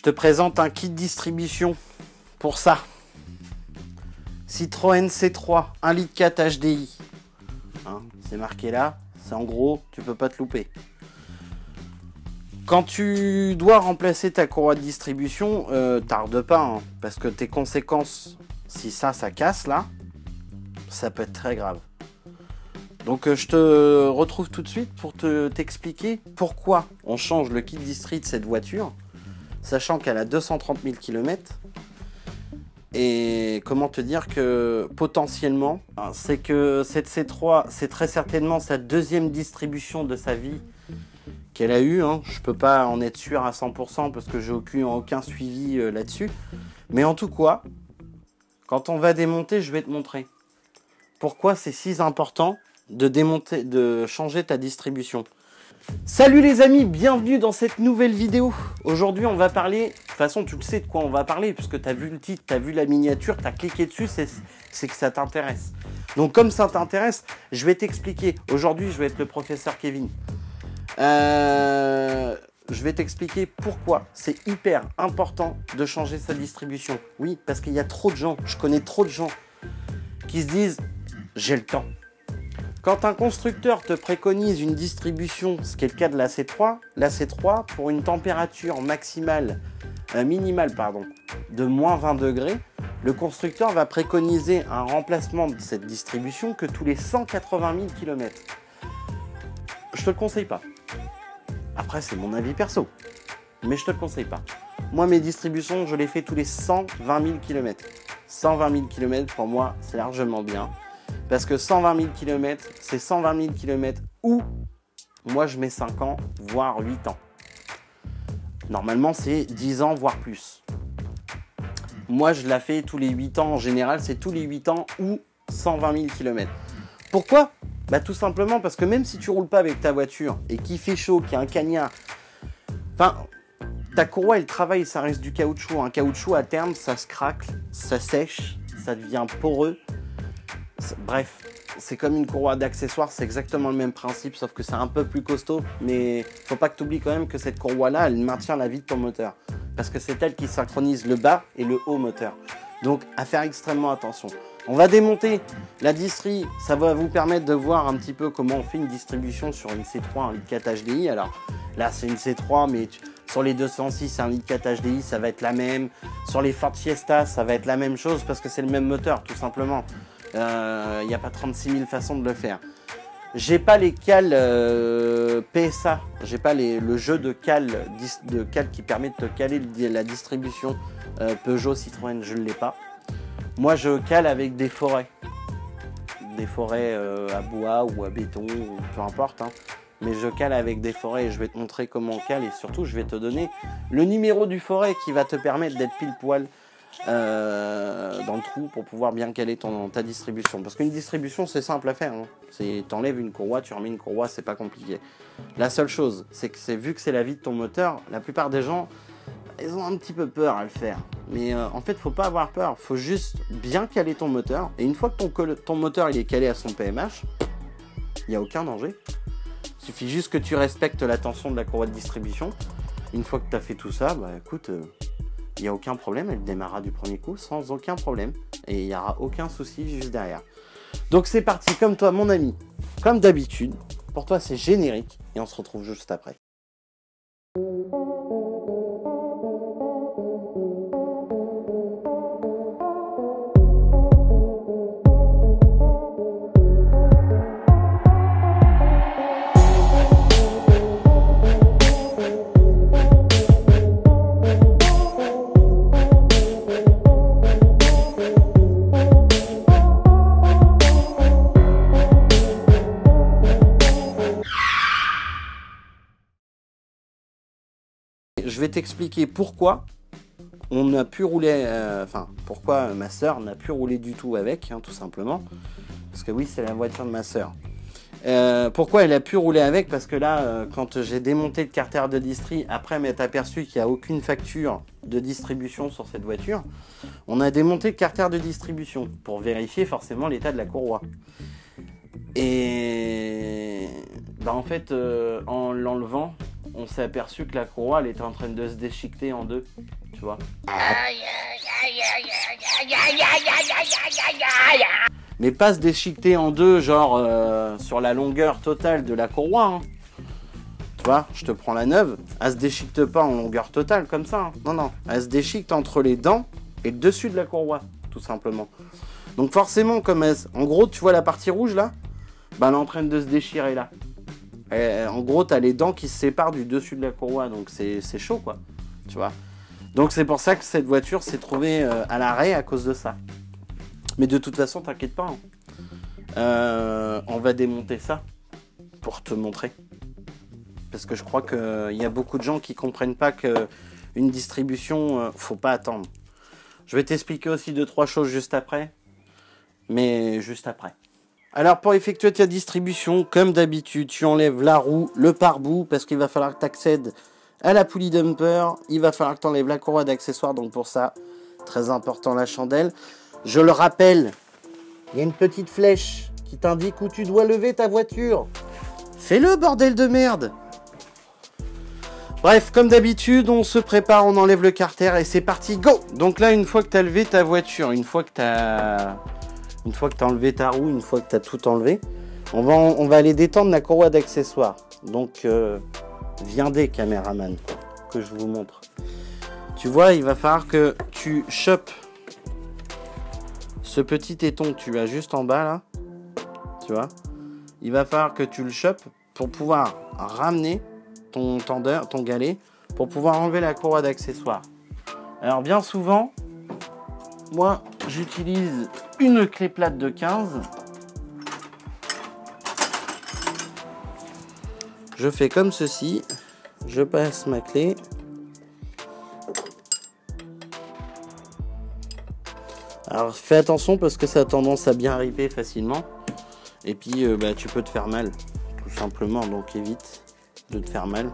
te présente un kit distribution pour ça. Citroën C3, 1,4 litre HDI. Hein, c'est marqué là, c'est en gros, tu peux pas te louper. Quand tu dois remplacer ta courroie de distribution, tarde pas, hein, parce que tes conséquences, si ça casse là, ça peut être très grave. Donc je te retrouve tout de suite pour t'expliquer pourquoi on change le kit distri de cette voiture, sachant qu'elle a 230 000 km. Et comment te dire que potentiellement, c'est que cette C3, c'est très certainement sa deuxième distribution de sa vie qu'elle a eu. Hein. Je peux pas en être sûr à 100% parce que j'ai aucun suivi là-dessus. Mais en tout cas, quand on va démonter, je vais te montrer pourquoi c'est si important de changer ta distribution. Salut les amis, bienvenue dans cette nouvelle vidéo. Aujourd'hui on va parler, de toute façon tu le sais de quoi on va parler, puisque tu as vu le titre, tu as vu la miniature, tu as cliqué dessus, c'est que ça t'intéresse. Donc comme ça t'intéresse, je vais t'expliquer. Aujourd'hui je vais être le professeur Kevin. Je vais t'expliquer pourquoi c'est hyper important de changer sa distribution. Oui, parce qu'il y a trop de gens, je connais trop de gens qui se disent j'ai le temps. Quand un constructeur te préconise une distribution, ce qui est le cas de la C3 pour une température minimale de moins 20 degrés, le constructeur va préconiser un remplacement de cette distribution que tous les 180 000 km. Je te le conseille pas. Après, c'est mon avis perso, mais je te le conseille pas. Moi, mes distributions, je les fais tous les 120 000 km. 120 000 km, pour moi, c'est largement bien. Parce que 120 000 km, c'est 120 000 km où moi je mets 5 ans, voire 8 ans. Normalement, c'est 10 ans, voire plus. Moi, je la fais tous les 8 ans. En général, c'est tous les 8 ans ou 120 000 km. Pourquoi? Bah, tout simplement parce que même si tu roules pas avec ta voiture et qu'il fait chaud, qu'il y a un cagnard, enfin, ta courroie, elle travaille, ça reste du caoutchouc. Un caoutchouc, à terme, ça se craque, ça sèche, ça devient poreux. Bref, c'est comme une courroie d'accessoires, c'est exactement le même principe, sauf que c'est un peu plus costaud. Mais faut pas que tu oublies quand même que cette courroie-là, elle maintient la vie de ton moteur. Parce que c'est elle qui synchronise le bas et le haut moteur. Donc, à faire extrêmement attention. On va démonter la distri, ça va vous permettre de voir un petit peu comment on fait une distribution sur une C3, 1,4 litre HDI. Alors là, c'est une C3, mais sur les 206, 1,4 litre HDI, ça va être la même. Sur les Ford Fiesta, ça va être la même chose parce que c'est le même moteur, tout simplement. Il n'y a pas 36 000 façons de le faire. J'ai pas les cales PSA, j'ai pas le jeu de cales qui permet de te caler la distribution Peugeot, Citroën, je ne l'ai pas. Moi je cale avec des forêts à bois ou à béton, peu importe, hein. Mais je cale avec des forêts et je vais te montrer comment on cale et surtout je vais te donner le numéro du forêt qui va te permettre d'être pile poil dans le trou pour pouvoir bien caler ta distribution. Parce qu'une distribution c'est simple à faire, hein. T'enlèves une courroie, tu remets une courroie, c'est pas compliqué. La seule chose c'est que vu que c'est la vie de ton moteur, la plupart des gens ils ont un petit peu peur à le faire. Mais en fait faut pas avoir peur, faut juste bien caler ton moteur. Et une fois que ton moteur il est calé à son PMH, il n'y a aucun danger. Il suffit juste que tu respectes la tension de la courroie de distribution. Une fois que tu as fait tout ça, bah écoute, il n'y a aucun problème, elle démarrera du premier coup sans aucun problème. Et il n'y aura aucun souci juste derrière. Donc c'est parti, comme toi mon ami, comme d'habitude. Pour toi c'est générique et on se retrouve juste après. Je vais t'expliquer pourquoi on n'a pu rouler, pourquoi ma soeur n'a pu rouler du tout avec, hein, tout simplement. Parce que oui, c'est la voiture de ma soeur. Pourquoi elle a pu rouler avec? Parce que là, quand j'ai démonté le carter de distri, après m'être aperçu qu'il n'y a aucune facture de distribution sur cette voiture, on a démonté le carter de distribution pour vérifier forcément l'état de la courroie. Et bah, en fait, en l'enlevant, on s'est aperçu que la courroie, elle était en train de se déchiqueter en deux, tu vois. Mais pas se déchiqueter en deux, genre sur la longueur totale de la courroie. Hein. Tu vois, je te prends la neuve, elle se déchiquete pas en longueur totale comme ça. Hein. Non, non, elle se déchiquete entre les dents et le dessus de la courroie, tout simplement. Donc forcément, comme elle... En gros, tu vois la partie rouge là, bah, elle est en train de se déchirer là. Et, en gros, tu as les dents qui se séparent du dessus de la courroie, donc c'est chaud quoi. Tu vois. Donc c'est pour ça que cette voiture s'est trouvée à l'arrêt à cause de ça. Mais de toute façon, t'inquiète pas. Hein. On va démonter ça pour te montrer. Parce que je crois qu'il y a beaucoup de gens qui comprennent pas qu'une distribution, faut pas attendre. Je vais t'expliquer aussi 2-3 choses juste après. Mais juste après. Alors pour effectuer ta distribution, comme d'habitude, tu enlèves la roue, le pare-boue, parce qu'il va falloir que tu accèdes à la poulie dumper. Il va falloir que tu enlèves la courroie d'accessoires. Donc pour ça, très important, la chandelle. Je le rappelle, il y a une petite flèche qui t'indique où tu dois lever ta voiture. Fais-le, bordel de merde! Bref, comme d'habitude, on se prépare, on enlève le carter et c'est parti, go! Donc là, une fois que tu as levé ta voiture, une fois que tu as enlevé ta roue, une fois que tu as tout enlevé, on va aller détendre la courroie d'accessoires. Donc, viendez, caméraman, que je vous montre. Tu vois, il va falloir que tu chopes ce petit téton que tu as juste en bas là, tu vois, il va falloir que tu le chopes pour pouvoir ramener ton tendeur, ton galet, pour pouvoir enlever la courroie d'accessoires. Alors bien souvent, moi j'utilise une clé plate de 15. Je fais comme ceci, je passe ma clé. Alors fais attention parce que ça a tendance à bien ripper facilement. Et puis bah, tu peux te faire mal, tout simplement, donc évite de te faire mal.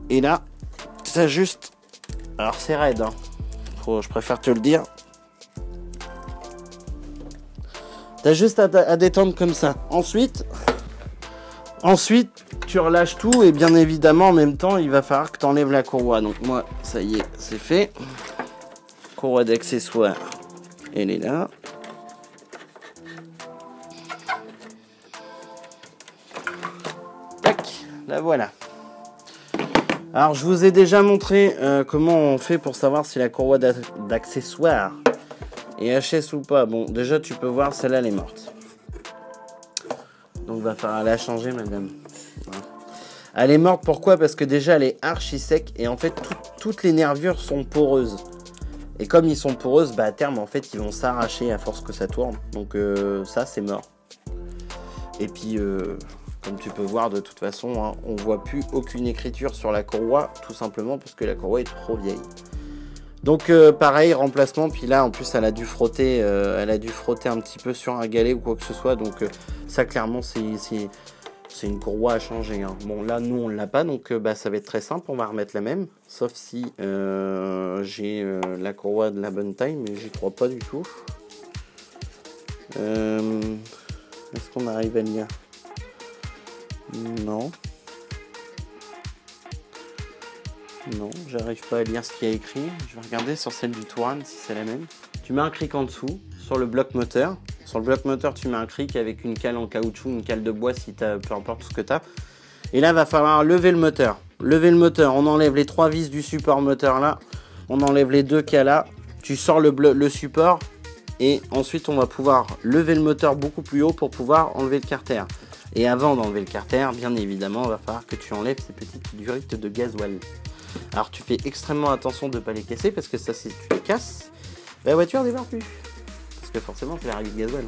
Et là, ça juste... Alors c'est raide, hein. Je préfère te le dire. T'as juste à détendre comme ça. Ensuite, tu relâches tout et bien évidemment en même temps, il va falloir que tu enlèves la courroie. Donc moi, ça y est, c'est fait. Courroie d'accessoires, elle est là. Tac, la voilà. Alors je vous ai déjà montré comment on fait pour savoir si la courroie d'accessoires est HS ou pas. Bon, déjà tu peux voir, celle-là elle est morte. Donc va falloir la changer, madame. Voilà. Elle est morte, pourquoi? Parce que déjà elle est archi sec et en fait toutes les nervures sont poreuses. Et comme ils sont poreuses, bah à terme en fait ils vont s'arracher à force que ça tourne. Donc ça c'est mort. Et puis comme tu peux voir de toute façon, hein, on voit plus aucune écriture sur la courroie, tout simplement parce que la courroie est trop vieille. Donc pareil, remplacement, puis là en plus elle a dû frotter un petit peu sur un galet ou quoi que ce soit, donc ça clairement c'est une courroie à changer. Hein. Bon là nous on l'a pas, donc bah, ça va être très simple, on va remettre la même, sauf si j'ai la courroie de la bonne taille, mais j'y crois pas du tout. Est-ce qu'on arrive à lire? Non. Non, j'arrive pas à lire ce qu'il y a écrit. Je vais regarder sur celle du Touran si c'est la même. Tu mets un cric en dessous, sur le bloc moteur. Sur le bloc moteur, tu mets un cric avec une cale en caoutchouc, une cale de bois, si t'as, peu importe ce que tu as. Et là, il va falloir lever le moteur. Lever le moteur, on enlève les 3 vis du support moteur là. On enlève les 2 qu'il y a là. Tu sors le support. Et ensuite, on va pouvoir lever le moteur beaucoup plus haut pour pouvoir enlever le carter. Et avant d'enlever le carter, bien évidemment, il va falloir que tu enlèves ces petites durites de gasoil. Alors tu fais extrêmement attention de ne pas les casser parce que ça, si tu les casses, la voiture ne démarre plus. Parce que forcément, c'est la règle de gasoil.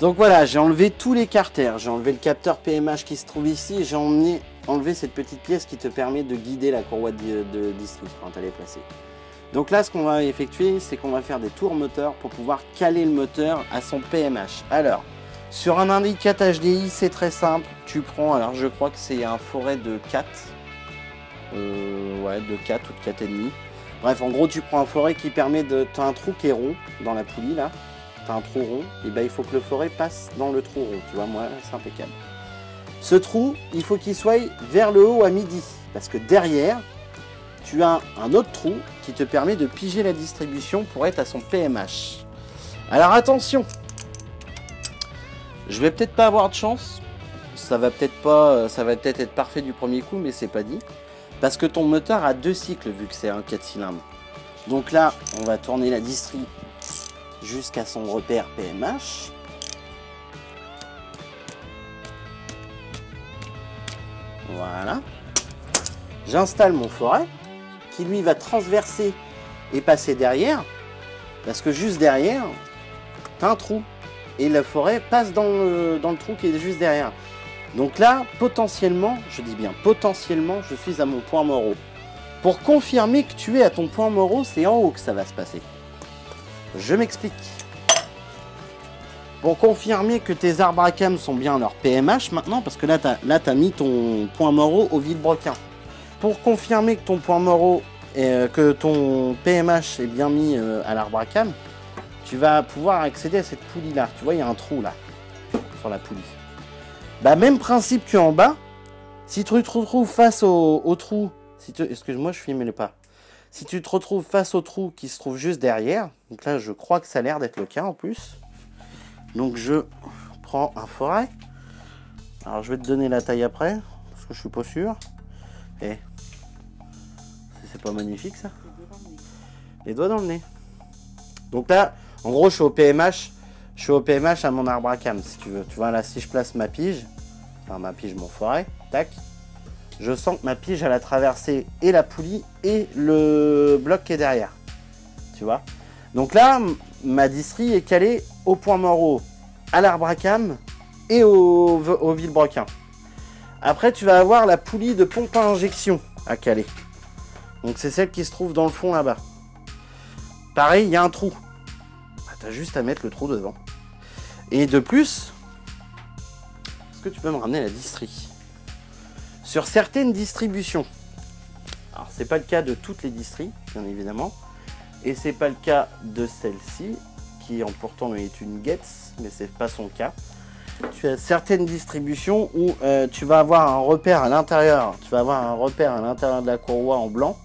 Donc voilà, j'ai enlevé tous les carters, j'ai enlevé le capteur PMH qui se trouve ici, et j'ai enlevé cette petite pièce qui te permet de guider la courroie de distri quand elle est placée. Donc là, ce qu'on va effectuer, c'est qu'on va faire des tours moteurs pour pouvoir caler le moteur à son PMH. Alors, sur un indicateur HDI, c'est très simple, tu prends, alors je crois que c'est un forêt de 4, ouais, de 4 ou de 4,5. Bref, en gros, tu prends un forêt qui permet de... Tu as un trou qui est rond dans la poulie, là. Tu as un trou rond, et ben il faut que le forêt passe dans le trou rond. Tu vois, moi, c'est impeccable. Ce trou, il faut qu'il soit vers le haut à midi. Parce que derrière, tu as un autre trou qui te permet de piger la distribution pour être à son PMH. Alors attention, je vais peut-être pas avoir de chance. Ça va peut-être être parfait du premier coup, mais c'est pas dit. Parce que ton moteur a 2 cycles vu que c'est un 4 cylindres. Donc là, on va tourner la distri jusqu'à son repère PMH. Voilà. J'installe mon forêt qui lui va transverser et passer derrière. Parce que juste derrière, tu as un trou. Et la forêt passe dans le trou qui est juste derrière. Donc là, potentiellement, je dis bien potentiellement, je suis à mon point mort. Pour confirmer que tu es à ton point mort, c'est en haut que ça va se passer. Je m'explique. Pour confirmer que tes arbres à cam sont bien leur PMH maintenant, parce que là, tu as mis ton point mort au vilebrequin. Pour confirmer que ton point mort, que ton PMH est bien mis à l'arbre à cam, tu vas pouvoir accéder à cette poulie-là. Tu vois, il y a un trou là, sur la poulie. Bah, même principe qu'en bas, si tu te retrouves face au trou, excuse-moi, je filme pas. Si tu te retrouves face au trou qui se trouve juste derrière, donc là je crois que ça a l'air d'être le cas en plus. Donc je prends un forêt. Alors je vais te donner la taille après, parce que je suis pas sûr. Et c'est pas magnifique ça? Les doigts dans le nez. Donc là, en gros je suis au PMH. Je suis au PMH à mon arbre à cam si tu veux. Tu vois là, si je place ma pige, enfin ma pige, mon forêt, tac. Je sens que ma pige, elle a traversé et la poulie et le bloc qui est derrière. Tu vois? Donc là, ma distri est calée au point mort, à l'arbre à cam et au vilebrequin. Après, tu vas avoir la poulie de pompe à injection à caler. Donc c'est celle qui se trouve dans le fond là-bas. Pareil, il y a un trou. Bah, tu as juste à mettre le trou devant. Et de plus, est-ce que tu peux me ramener la distri? Sur certaines distributions, alors c'est pas le cas de toutes les distries, bien évidemment, et c'est pas le cas de celle-ci, qui pourtant est une Getz, mais c'est pas son cas. Tu as certaines distributions où tu vas avoir un repère à l'intérieur, de la courroie en blanc,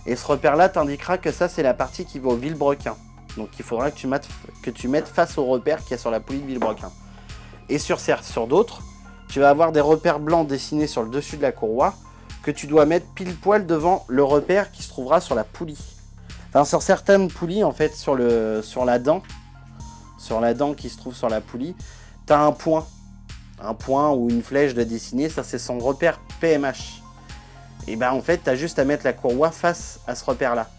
et ce repère-là t'indiquera que ça c'est la partie qui va au vilebrequin. Donc il faudra que tu mettes face au repère qui est sur la poulie de vilebrequin. Et sur d'autres, tu vas avoir des repères blancs dessinés sur le dessus de la courroie que tu dois mettre pile poil devant le repère qui se trouvera sur la poulie. Enfin, sur certaines poulies, en fait, sur la dent qui se trouve sur la poulie, tu as un point ou une flèche de dessiner, ça c'est son repère PMH. Et ben en fait, tu as juste à mettre la courroie face à ce repère-là.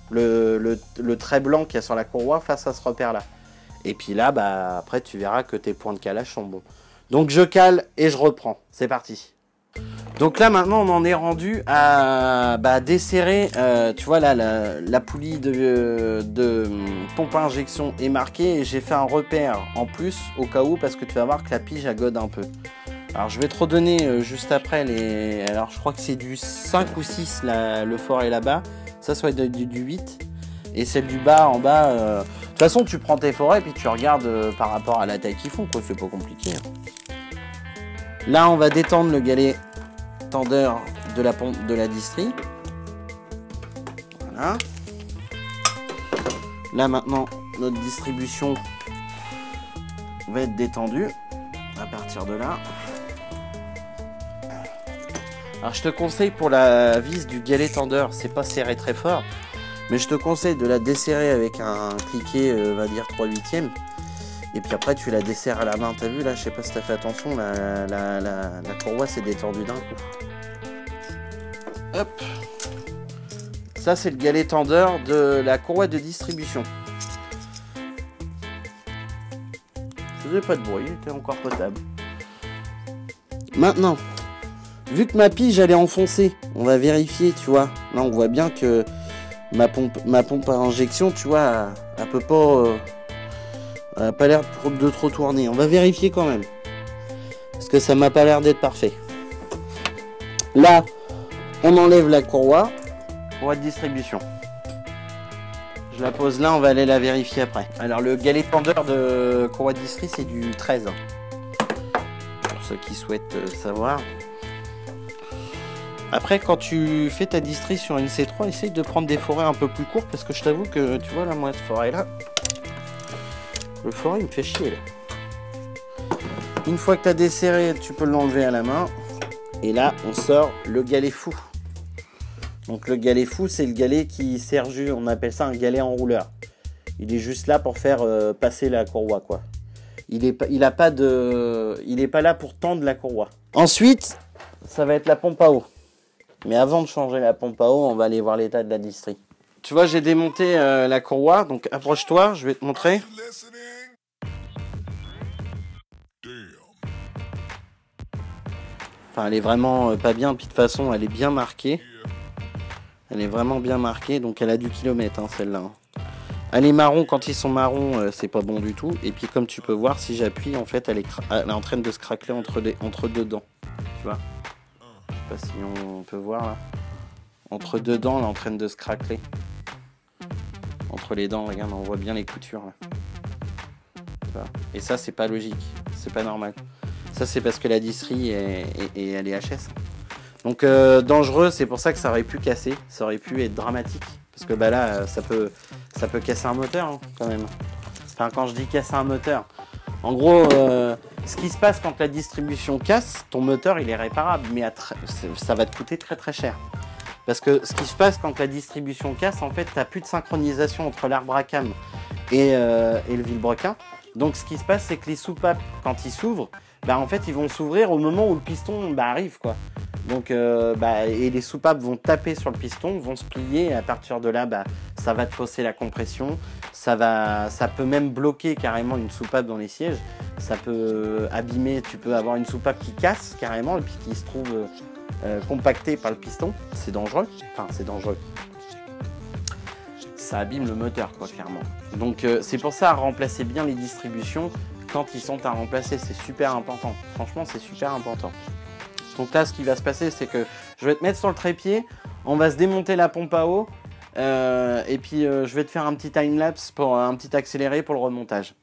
Le trait blanc qu'il y a sur la courroie face à ce repère-là. Et puis là, bah, après, tu verras que tes points de calage sont bons. Donc je cale et je reprends. C'est parti. Donc là maintenant on en est rendu à desserrer, tu vois là la poulie de pompe à injection est marquée et j'ai fait un repère en plus au cas où parce que tu vas voir que la pige agode un peu. Alors je vais te redonner juste après alors je crois que c'est du 5 ou 6 le forêt là-bas, ça soit du 8 et celle du bas en bas, toute façon, tu prends tes forêts puis tu regardes par rapport à la taille qu'ils font, quoi. C'est pas compliqué. Là, on va détendre le galet tendeur de la pompe de la distrie. Voilà. Là, maintenant, notre distribution va être détendue à partir de là. Alors, je te conseille pour la vis du galet tendeur, c'est pas serré très fort. Mais je te conseille de la desserrer avec un cliquet, on va dire 3/8. Et puis après, tu la desserres à la main. T'as vu là, je sais pas si t'as fait attention, la courroie s'est détendue d'un coup. Hop. Ça, c'est le galet tendeur de la courroie de distribution. Ça faisait pas de bruit, il était encore potable. Maintenant, vu que ma pige, elle est enfoncée, on va vérifier, tu vois. Là, on voit bien que ma pompe à injection, tu vois, elle peut pas... elle n'a pas l'air de trop tourner. On va vérifier quand même. Parce que ça m'a pas l'air d'être parfait. Là, on enlève la courroie de distribution. Je la pose là, on va aller la vérifier après. Alors, le galet tendeur de courroie de distri, c'est du 13. Pour ceux qui souhaitent savoir. Après, quand tu fais ta distri sur une C3, essaye de prendre des forêts un peu plus courtes parce que je t'avoue que, tu vois, là, moi, cette forêt-là, le forêt, il me fait chier, là. Une fois que tu as desserré, tu peux l'enlever à la main. Et là, on sort le galet fou. Donc, le galet fou, c'est le galet qui sert, on appelle ça un galet enrouleur. Il est juste là pour faire passer la courroie, quoi. Il est pas là pour tendre la courroie. Ensuite, ça va être la pompe à eau. Mais avant de changer la pompe à eau, on va aller voir l'état de la distri. Tu vois, j'ai démonté la courroie, donc approche-toi, je vais te montrer. Enfin, elle est vraiment pas bien, puis de toute façon, elle est bien marquée. Elle est vraiment bien marquée, donc elle a du kilomètre, hein, celle-là. Elle est marron, quand ils sont marrons, c'est pas bon du tout. Et puis comme tu peux voir, si j'appuie, en fait, elle est en train de se craqueler entre deux dents. Tu vois ? Je sais pas si on peut voir là. Entre deux dents, elle est en train de se craqueler. Entre les dents, regarde, on voit bien les coutures là. Voilà. Et ça, c'est pas logique, c'est pas normal. Ça, c'est parce que la distrie elle est HS. Donc dangereux, c'est pour ça que ça aurait pu casser, ça aurait pu être dramatique. Parce que bah là, ça peut casser un moteur hein, quand même. Enfin, quand je dis casser un moteur, en gros, ce qui se passe quand la distribution casse, ton moteur il est réparable, mais ça va te coûter très très cher. Parce que ce qui se passe quand la distribution casse, en fait, tu n'as plus de synchronisation entre l'arbre à cam et le vilebrequin. Donc ce qui se passe, c'est que les soupapes, quand ils s'ouvrent, bah, en fait, ils vont s'ouvrir au moment où le piston arrive, quoi. Donc, et les soupapes vont taper sur le piston, vont se plier, et à partir de là, ça va te fausser la compression, ça peut même bloquer carrément une soupape dans les sièges, ça peut abîmer, tu peux avoir une soupape qui casse carrément, et puis qui se trouve compactée par le piston, c'est dangereux, enfin c'est dangereux. Ça abîme le moteur, quoi, clairement. Donc, c'est pour ça, remplacer bien les distributions quand ils sont à remplacer, c'est super important. Franchement, c'est super important. Donc là, ce qui va se passer, c'est que je vais te mettre sur le trépied, on va se démonter la pompe à eau, et puis je vais te faire un petit time-lapse, un petit accéléré pour le remontage.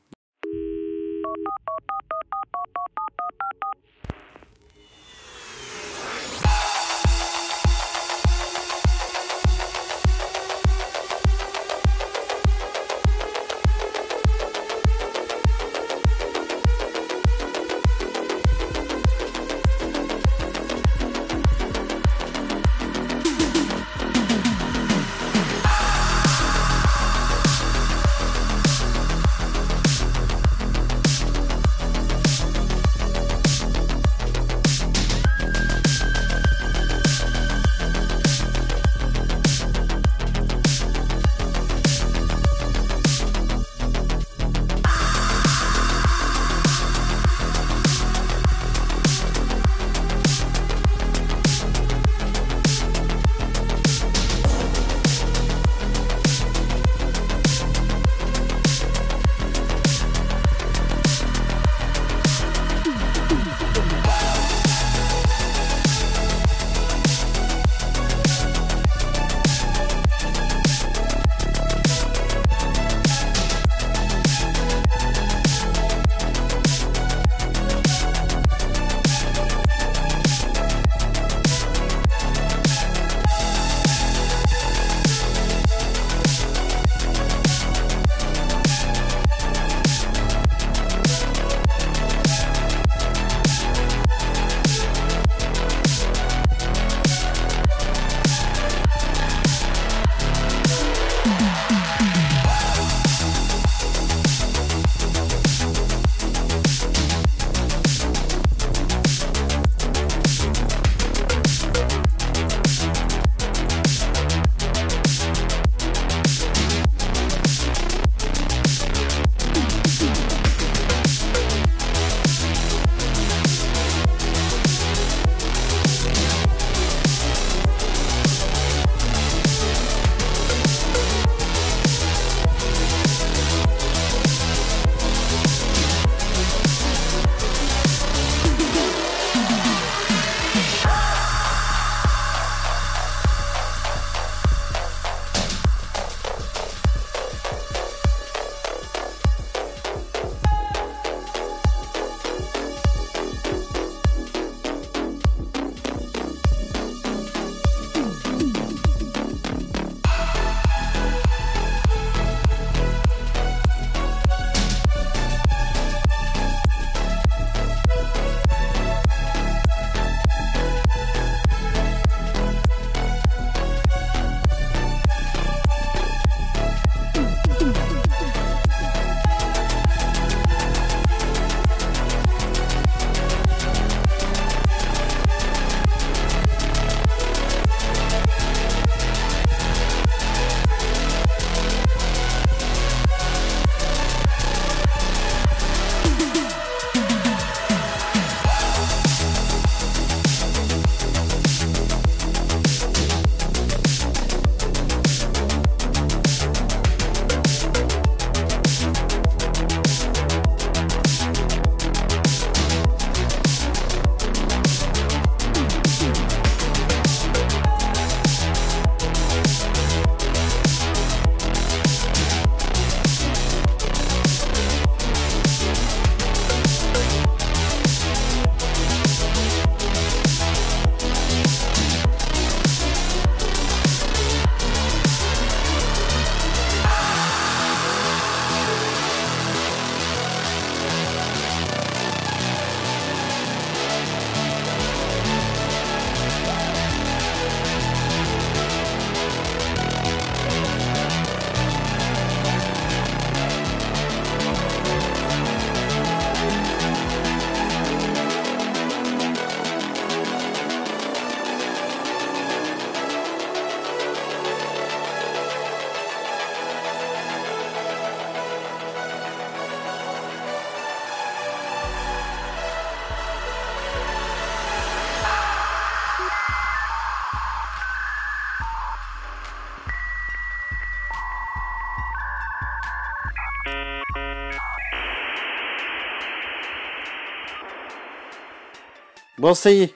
Bon, ça y est,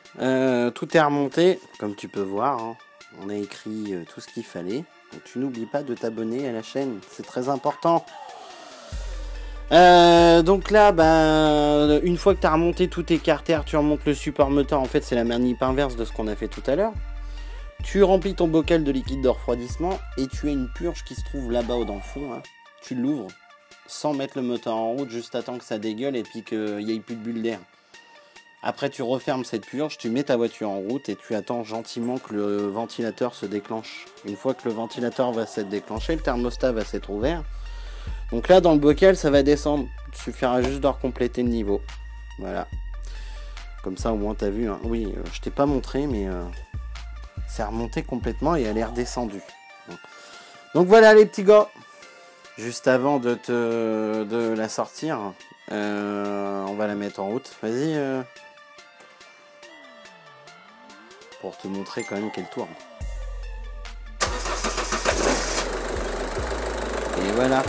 tout est remonté. Comme tu peux voir, hein, on a écrit tout ce qu'il fallait. Donc, tu n'oublies pas de t'abonner à la chaîne, c'est très important. Donc là, bah, une fois que tu as remonté tous tes carters, tu remontes le support moteur. En fait, c'est la manip inverse de ce qu'on a fait tout à l'heure. Tu remplis ton bocal de liquide de refroidissement et tu as une purge qui se trouve là-bas dans le fond. Hein. Tu l'ouvres sans mettre le moteur en route, juste à temps que ça dégueule et puis qu'il n'y ait plus de bulles d'air. Après, tu refermes cette purge, tu mets ta voiture en route et tu attends gentiment que le ventilateur se déclenche. Une fois que le ventilateur va s'être déclenché, le thermostat va s'être ouvert. Donc là, dans le bocal, ça va descendre. Il suffira juste de recompléter le niveau. Voilà. Comme ça, au moins, tu as vu. Hein. Oui, je t'ai pas montré, mais c'est remonté complètement et elle est redescendue. Donc voilà, les petits gars. Juste avant de la sortir, on va la mettre en route. Vas-y. Pour te montrer quand même qu'elle tourne. Et voilà.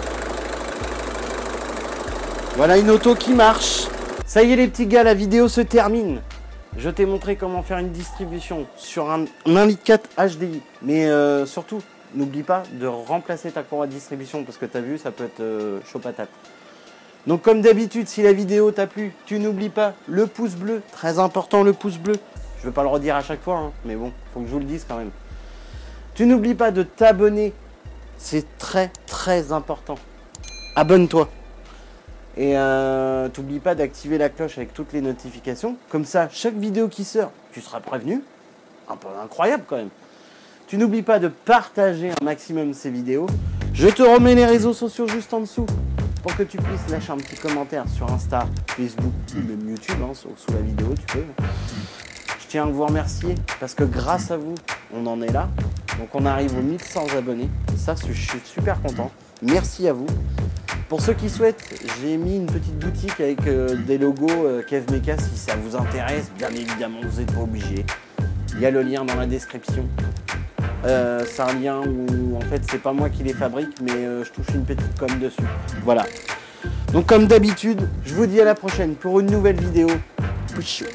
Voilà une auto qui marche. Ça y est les petits gars, la vidéo se termine. Je t'ai montré comment faire une distribution sur un 1,4 litre HDI. Mais surtout, n'oublie pas de remplacer ta courroie de distribution parce que tu as vu, ça peut être chaud patate. Donc comme d'habitude, si la vidéo t'a plu, tu n'oublies pas le pouce bleu. Très important le pouce bleu. Je ne veux pas le redire à chaque fois, hein, mais bon, faut que je vous le dise quand même. Tu n'oublies pas de t'abonner. C'est très très important. Abonne-toi. Et t'oublies pas d'activer la cloche avec toutes les notifications. Comme ça, chaque vidéo qui sort, tu seras prévenu. Un peu incroyable quand même. Tu n'oublies pas de partager un maximum ces vidéos. Je te remets les réseaux sociaux juste en dessous pour que tu puisses lâcher un petit commentaire sur Insta, Facebook ou même YouTube, hein, sous la vidéo, tu peux. Je tiens à vous remercier parce que grâce à vous, on en est là. Donc on arrive aux 1100 abonnés. Ça, je suis super content. Merci à vous. Pour ceux qui souhaitent, j'ai mis une petite boutique avec des logos Kev Mecha si ça vous intéresse. Bien évidemment, vous n'êtes pas obligé. Il y a le lien dans la description. C'est un lien où en fait c'est pas moi qui les fabrique, mais je touche une petite com dessus. Voilà. Donc comme d'habitude, je vous dis à la prochaine pour une nouvelle vidéo. Pouchou.